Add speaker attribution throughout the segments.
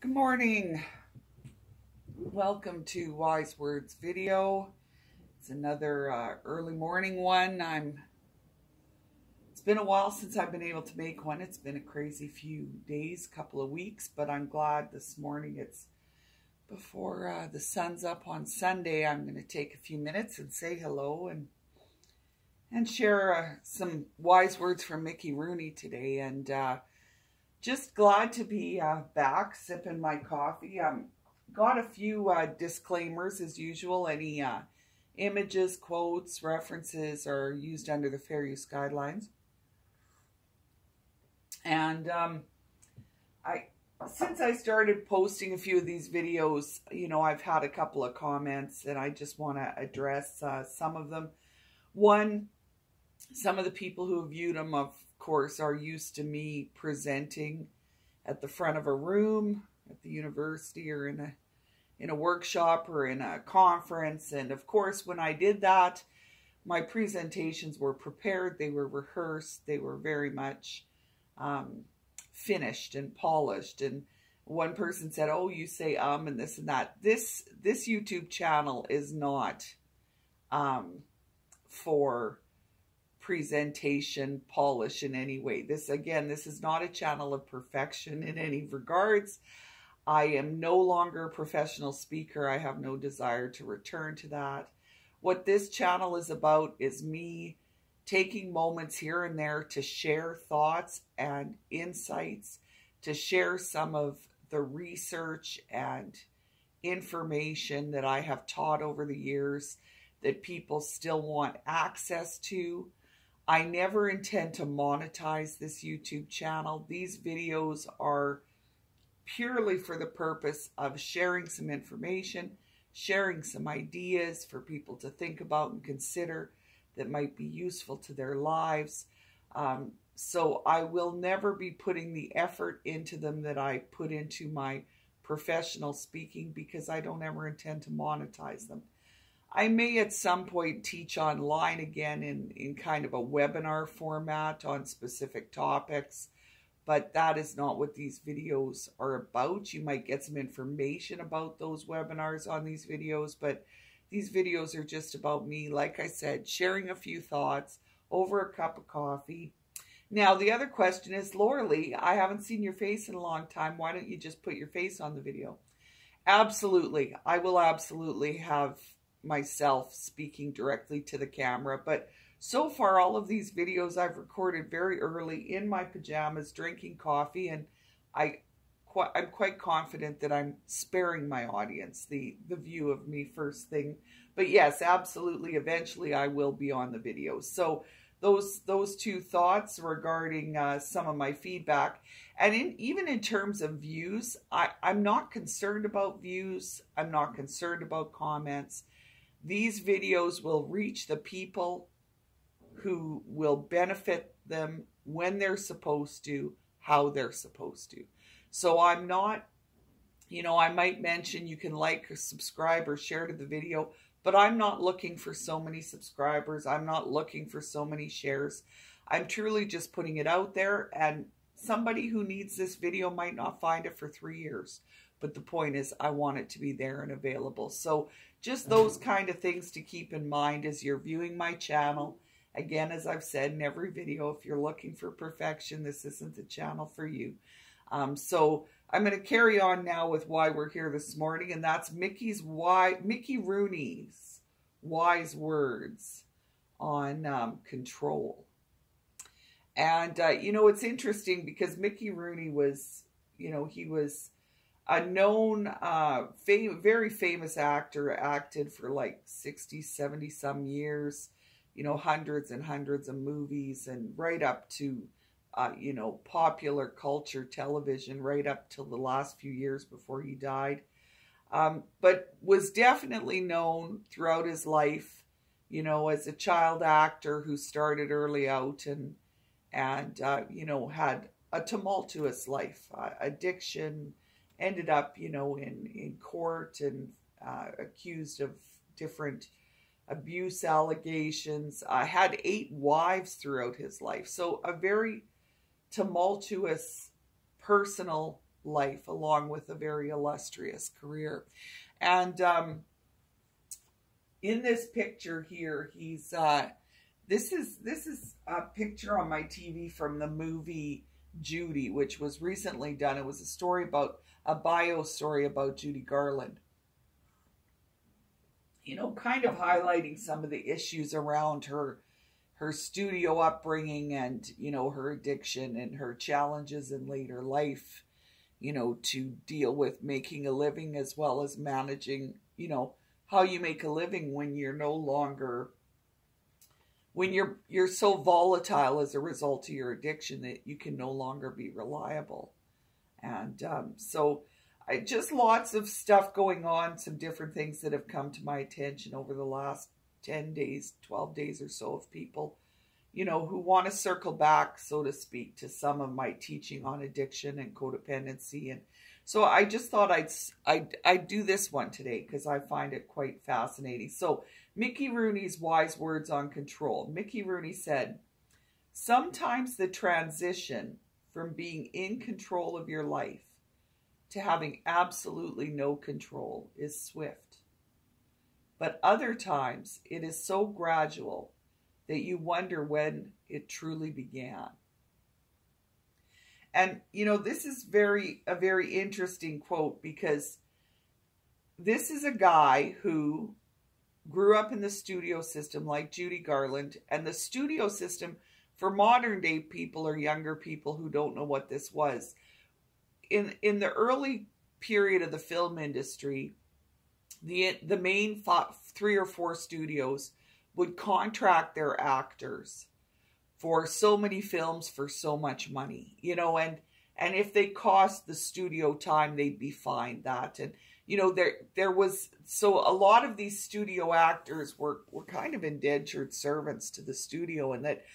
Speaker 1: Good morning. Welcome to Wise Words video. It's another early morning one. It's been a while since I've been able to make one. It's been a crazy few days, couple of weeks, but I'm glad this morning it's before the sun's up on Sunday. I'm going to take a few minutes and say hello and share some wise words from Mickey Rooney today. And just glad to be back sipping my coffee. Got a few disclaimers as usual. Any images, quotes, references are used under the fair use guidelines. And since I started posting a few of these videos, I've had a couple of comments and I just want to address some of them. One, some of the people who have viewed them, of course, are used to me presenting at the front of a room at the university or in a workshop or in a conference. And of course, when I did that, my presentations were prepared, they were rehearsed, they were very much finished and polished. And one person said, "Oh, you say and this and that." This YouTube channel is not for presentation polish in any way. This is not a channel of perfection in any regards. I am no longer a professional speaker. I have no desire to return to that. What this channel is about is me taking moments here and there to share thoughts and insights, to share some of the research and information that I have taught over the years that people still want access to. I never intend to monetize this YouTube channel. These videos are purely for the purpose of sharing some information, sharing some ideas for people to think about and consider that might be useful to their lives. So I will never be putting the effort into them that I put into my professional speaking, because I don't ever intend to monetize them. I may at some point teach online again in kind of a webinar format on specific topics, but that is not what these videos are about. You might get some information about those webinars on these videos, but these videos are just about me, like I said, sharing a few thoughts over a cup of coffee. Now, the other question is, "Laura Lee, I haven't seen your face in a long time. Why don't you just put your face on the video?" Absolutely. I will absolutely have myself speaking directly to the camera, but so far all of these videos I've recorded very early in my pajamas drinking coffee, and I'm quite confident that I'm sparing my audience the view of me first thing. But yes, absolutely, eventually I will be on the videos. So those two thoughts regarding some of my feedback, and even in terms of views, I'm not concerned about views. I'm not concerned about comments. These videos will reach the people who will benefit them when they're supposed to, how they're supposed to. So I'm not, I might mention you can like or subscribe or share to the video, but I'm not looking for so many subscribers. I'm not looking for so many shares. I'm truly just putting it out there, and somebody who needs this video might not find it for 3 years. But the point is, I want it to be there and available. So just those kind of things to keep in mind as you're viewing my channel. Again, as I've said in every video, if you're looking for perfection, this isn't the channel for you. So I'm going to carry on now with why we're here this morning, and that's Mickey Rooney's wise words on control. And, it's interesting because Mickey Rooney was, he was a known, very famous actor, acted for like 60, 70 some years, hundreds and hundreds of movies, and right up to, popular culture television, right up till the last few years before he died. But was definitely known throughout his life, as a child actor who started early out and had a tumultuous life, addiction, ended up, in court and accused of different abuse allegations, had 8 wives throughout his life. So a very tumultuous personal life, along with a very illustrious career. And in this picture here, he's this is a picture on my TV from the movie Judy, which was recently done. It was a story about a bio story about Judy Garland. You know, kind of highlighting some of the issues around her studio upbringing and, you know, her addiction and her challenges in later life, you know, to deal with making a living as well as managing, you know, how you make a living when you're no longer, when you're so volatile as a result of your addiction that you can no longer be reliable. And so just lots of stuff going on, some different things that have come to my attention over the last 10 days, 12 days or so, of people, you know, who want to circle back, so to speak, to some of my teaching on addiction and codependency. And so I just thought I'd do this one today because I find it quite fascinating. So Mickey Rooney's wise words on control. Mickey Rooney said, "Sometimes the transition from being in control of your life to having absolutely no control is swift. But other times it is so gradual that you wonder when it truly began." And, you know, this is a very interesting quote, because this is a guy who grew up in the studio system like Judy Garland. And the studio system, for modern day people or younger people who don't know what this was, in the early period of the film industry, the main 3 or 4 studios would contract their actors for so many films for so much money, you know, and if they cost the studio time, they'd be fined that. And, you know, there was, so a lot of these studio actors were kind of indentured servants to the studio, and that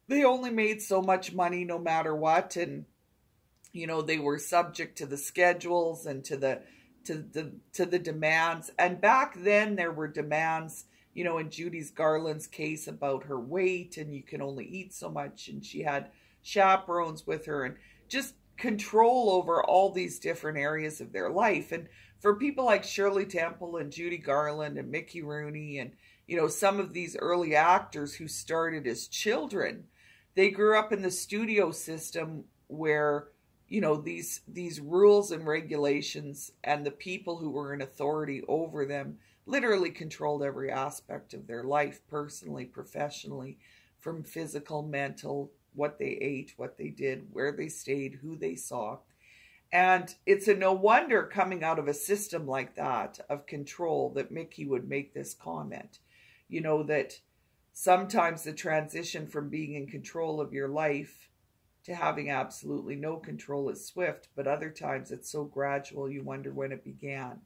Speaker 1: they only made so much money no matter what. And, you know, they were subject to the schedules and to the demands. And back then there were demands, you know, in Judy Garland's case about her weight, and you can only eat so much, and she had chaperones with her, and just control over all these different areas of their life. And for people like Shirley Temple and Judy Garland and Mickey Rooney and, you know, some of these early actors who started as children, they grew up in the studio system where, you know, these rules and regulations and the people who were in authority over them literally controlled every aspect of their life, personally, professionally, from physical, mental, what they ate, what they did, where they stayed, who they saw. And it's a no wonder, coming out of a system like that of control, that Mickey would make this comment. You know, that sometimes the transition from being in control of your life to having absolutely no control is swift, but other times it's so gradual you wonder when it began.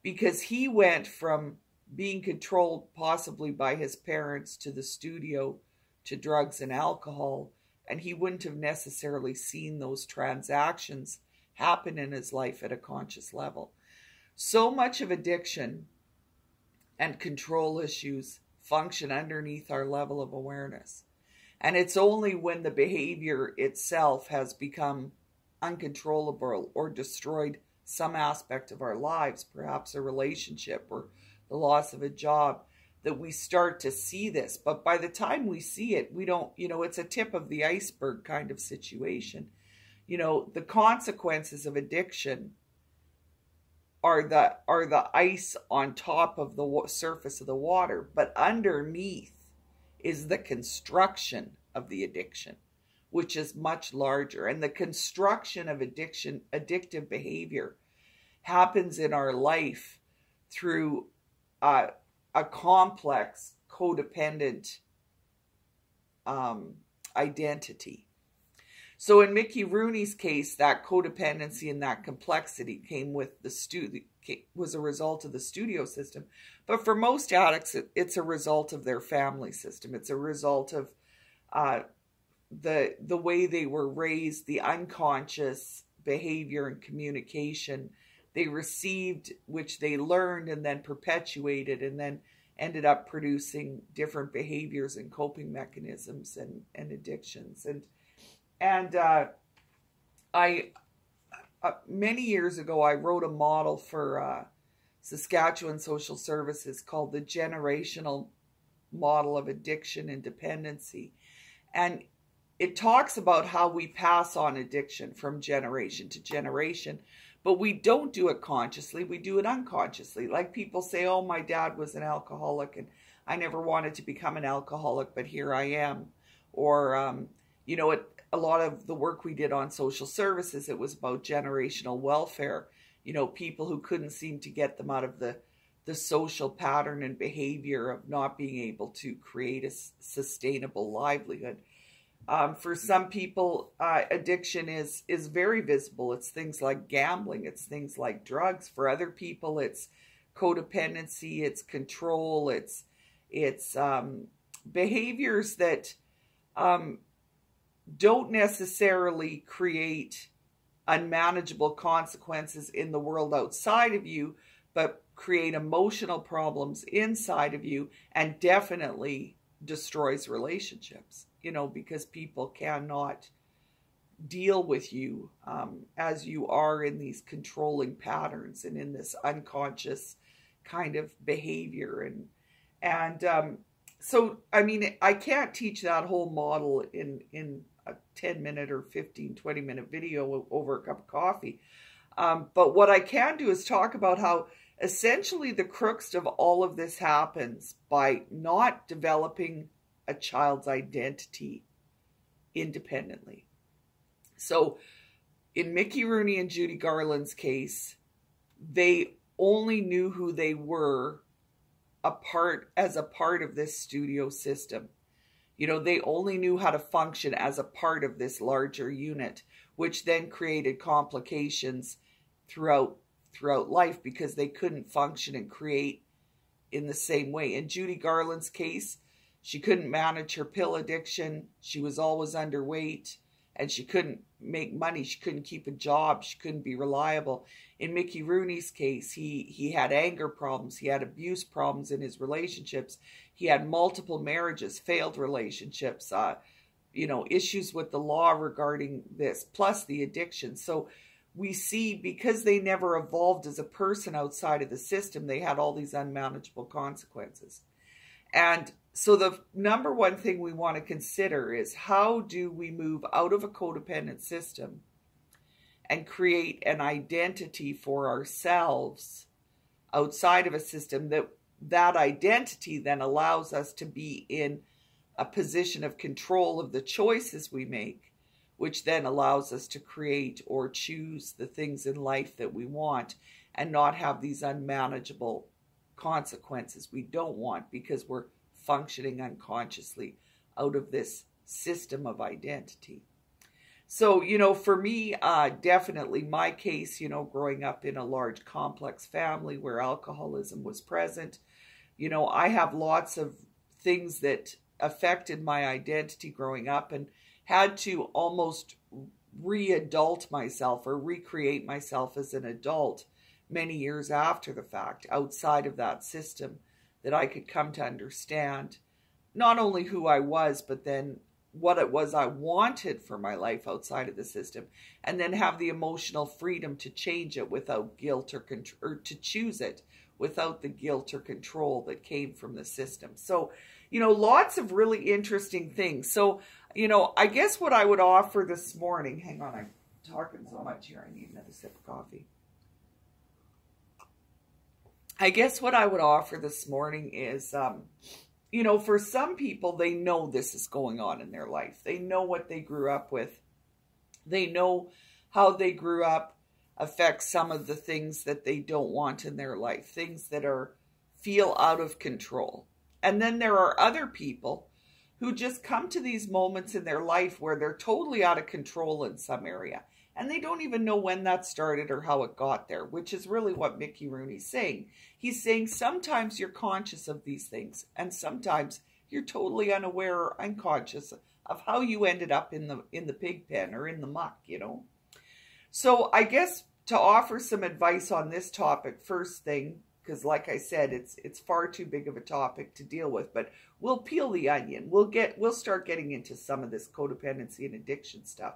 Speaker 1: Because he went from being controlled possibly by his parents to the studio to drugs and alcohol, and he wouldn't have necessarily seen those transactions happen in his life at a conscious level. So much of addiction and control issues function underneath our level of awareness. And it's only when the behavior itself has become uncontrollable or destroyed some aspect of our lives, perhaps a relationship or the loss of a job, that we start to see this. But by the time we see it, we don't, you know, it's a tip of the iceberg kind of situation. You know, the consequences of addiction are the ice on top of the surface of the water, but underneath is the construction of the addiction, which is much larger. And the construction of addictive behavior happens in our life through a complex codependent identity. So in Mickey Rooney's case, that codependency and that complexity came with was a result of the studio system. But for most addicts, it's a result of their family system. It's a result of the way they were raised, the unconscious behavior and communication they received, which they learned and then perpetuated, and then ended up producing different behaviors and coping mechanisms and addictions. And I many years ago, I wrote a model for Saskatchewan Social Services called the generational model of addiction and dependency. And it talks about how we pass on addiction from generation to generation, but we don't do it consciously, we do it unconsciously. Like people say, oh, my dad was an alcoholic and I never wanted to become an alcoholic, but here I am. Or, you know, a lot of the work we did on social services, it was about generational welfare. You know, people who couldn't seem to get them out of the social pattern and behavior of not being able to create a sustainable livelihood. For some people, addiction is very visible. It's things like gambling. It's things like drugs. For other people, it's codependency. It's control. It's behaviors that don't necessarily create unmanageable consequences in the world outside of you, but create emotional problems inside of you and definitely destroys relationships, you know, because people cannot deal with you as you are in these controlling patterns and in this unconscious kind of behavior. And so, I mean, I can't teach that whole model in a 10-minute or 15-20-minute video over a cup of coffee. But what I can do is talk about how essentially the crux of all of this happens by not developing a child's identity independently. So in Mickey Rooney and Judy Garland's case, they only knew who they were as a part of this studio system. You know, they only knew how to function as a part of this larger unit, which then created complications throughout life because they couldn't function and create in the same way. In Judy Garland's case, she couldn't manage her pill addiction. She was always underweight and she couldn't make money. She couldn't keep a job. She couldn't be reliable. In Mickey Rooney's case, he had anger problems. He had abuse problems in his relationships. He had multiple marriages, failed relationships, you know, issues with the law regarding this, plus the addiction. So we see because they never evolved as a person outside of the system, they had all these unmanageable consequences. And so the number one thing we want to consider is how do we move out of a codependent system and create an identity for ourselves outside of a system that identity then allows us to be in a position of control of the choices we make, which then allows us to create or choose the things in life that we want and not have these unmanageable consequences we don't want because we're functioning unconsciously out of this system of identity. So, you know, for me, definitely my case, you know, growing up in a large complex family where alcoholism was present, you know, I have lots of things that affected my identity growing up and had to almost re-adult myself or recreate myself as an adult many years after the fact, outside of that system, that I could come to understand not only who I was, but then what it was I wanted for my life outside of the system, and then have the emotional freedom to change it without guilt or to choose it without the guilt or control that came from the system. So, you know, lots of really interesting things. So, you know, I guess what I would offer this morning, hang on, I'm talking so much here, I need another sip of coffee. I guess what I would offer this morning is, you know, for some people, they know this is going on in their life. They know what they grew up with. They know how they grew up affects some of the things that they don't want in their life, things that feel out of control. And then there are other people who just come to these moments in their life where they're totally out of control in some area. And they don't even know when that started or how it got there, which is really what Mickey Rooney's saying. He's saying sometimes you're conscious of these things and sometimes you're totally unaware or unconscious of how you ended up in the pig pen or in the muck, you know. So I guess to offer some advice on this topic, first thing, because like I said, it's far too big of a topic to deal with, but we'll peel the onion. We'll start getting into some of this codependency and addiction stuff.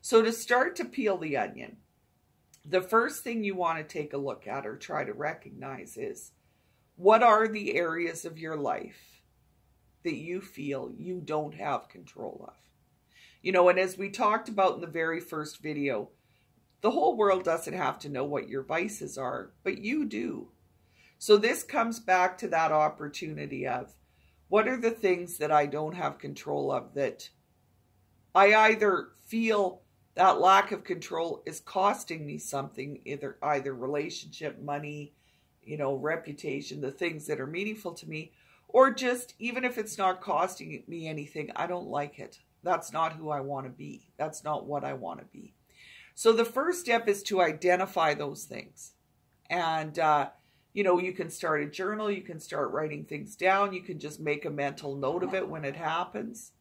Speaker 1: So to start to peel the onion, the first thing you want to take a look at or try to recognize is, what are the areas of your life that you feel you don't have control of? You know, and as we talked about in the very first video, the whole world doesn't have to know what your vices are, but you do. So this comes back to that opportunity of, what are the things that I don't have control of that I either feel that lack of control is costing me something, either relationship, money, you know, reputation, the things that are meaningful to me, or just, even if it's not costing me anything, I don't like it. That's not who I want to be. That's not what I want to be. So the first step is to identify those things. And, you know, you can start a journal, you can start writing things down, you can just make a mental note of it when it happens.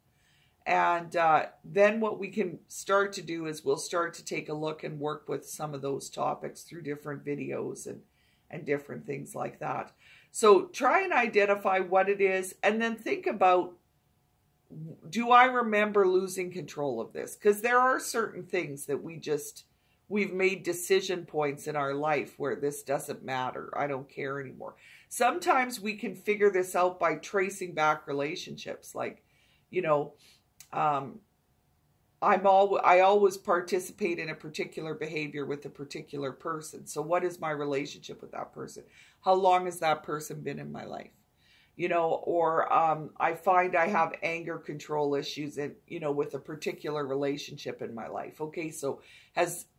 Speaker 1: And then what we can start to do is we'll start to take a look and work with some of those topics through different videos and different things like that. So try and identify what it is, and then think about, do I remember losing control of this? Because there are certain things that we've made decision points in our life where this doesn't matter. I don't care anymore. Sometimes we can figure this out by tracing back relationships. Like, you know, I always participate in a particular behavior with a particular person. So what is my relationship with that person? How long has that person been in my life? You know, or I find I have anger control issues with a particular relationship in my life. Okay, so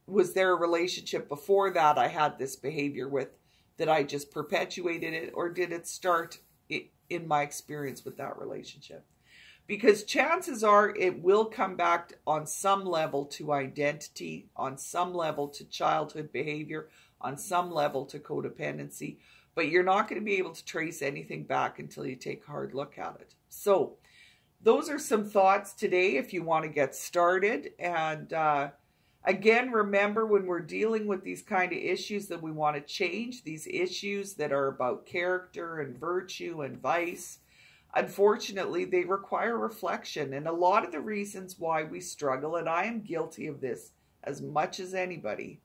Speaker 1: was there a relationship before that I had this behavior with that I just perpetuated it, or did it start in my experience with that relationship? Because chances are it will come back on some level to identity, on some level to childhood behavior, on some level to codependency. But you're not going to be able to trace anything back until you take a hard look at it. So those are some thoughts today if you want to get started. And again, remember, when we're dealing with these kind of issues that we want to change, these issues that are about character and virtue and vice, unfortunately, they require reflection. And a lot of the reasons why we struggle, and I am guilty of this as much as anybody,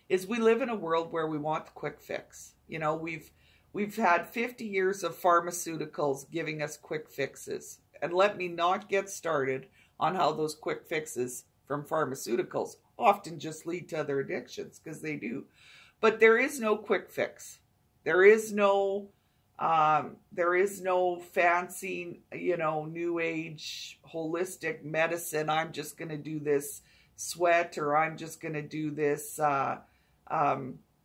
Speaker 1: is we live in a world where we want the quick fix. You know, we've had 50 years of pharmaceuticals giving us quick fixes. And let me not get started on how those quick fixes from pharmaceuticals often just lead to other addictions, because they do. But there is no quick fix. There is no fancy, you know, new age holistic medicine. I'm just going to do this sweat, or I'm just going to do this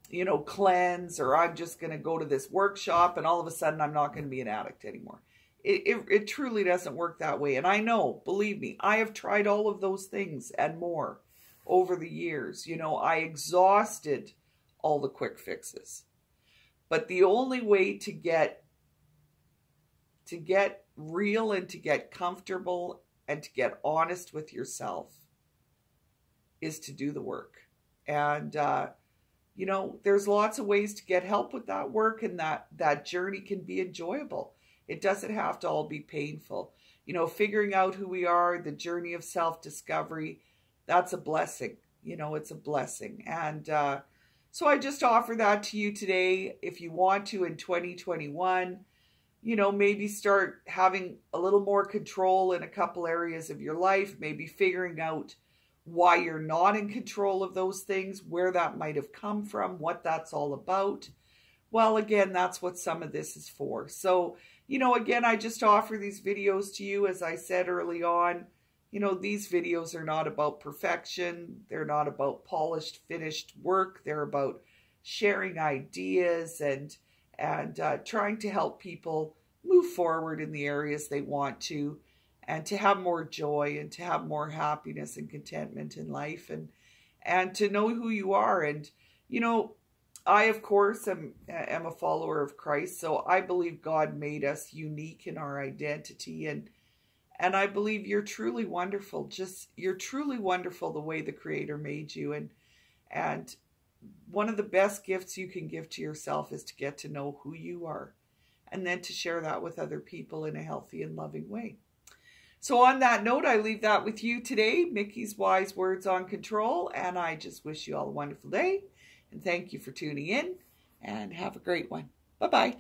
Speaker 1: you know, cleanse, or I'm just going to go to this workshop and all of a sudden I'm not going to be an addict anymore. It truly doesn't work that way. And I know, believe me, I have tried all of those things and more over the years. You know, I exhausted all the quick fixes. But the only way to get real and to get comfortable and to get honest with yourself is to do the work. And you know, there's lots of ways to get help with that work, and that journey can be enjoyable. It doesn't have to all be painful. You know, figuring out who we are, the journey of self-discovery, that's a blessing. You know, it's a blessing. And so I just offer that to you today. If you want to, in 2021, you know, maybe start having a little more control in a couple areas of your life, maybe figuring out why you're not in control of those things, where that might have come from, what that's all about. Well, again, that's what some of this is for. So, you know, again, I just offer these videos to you. As I said early on, you know, these videos are not about perfection. They're not about polished, finished work. They're about sharing ideas and trying to help people move forward in the areas they want to, and to have more joy and to have more happiness and contentment in life, and to know who you are. And, you know, I, of course, am a follower of Christ, so I believe God made us unique in our identity, and I believe you're truly wonderful. You're truly wonderful the way the Creator made you, and one of the best gifts you can give to yourself is to get to know who you are, and then to share that with other people in a healthy and loving way. So on that note, I leave that with you today, Mickey's Wise Words on Control, and I just wish you all a wonderful day, and thank you for tuning in, and have a great one. Bye-bye.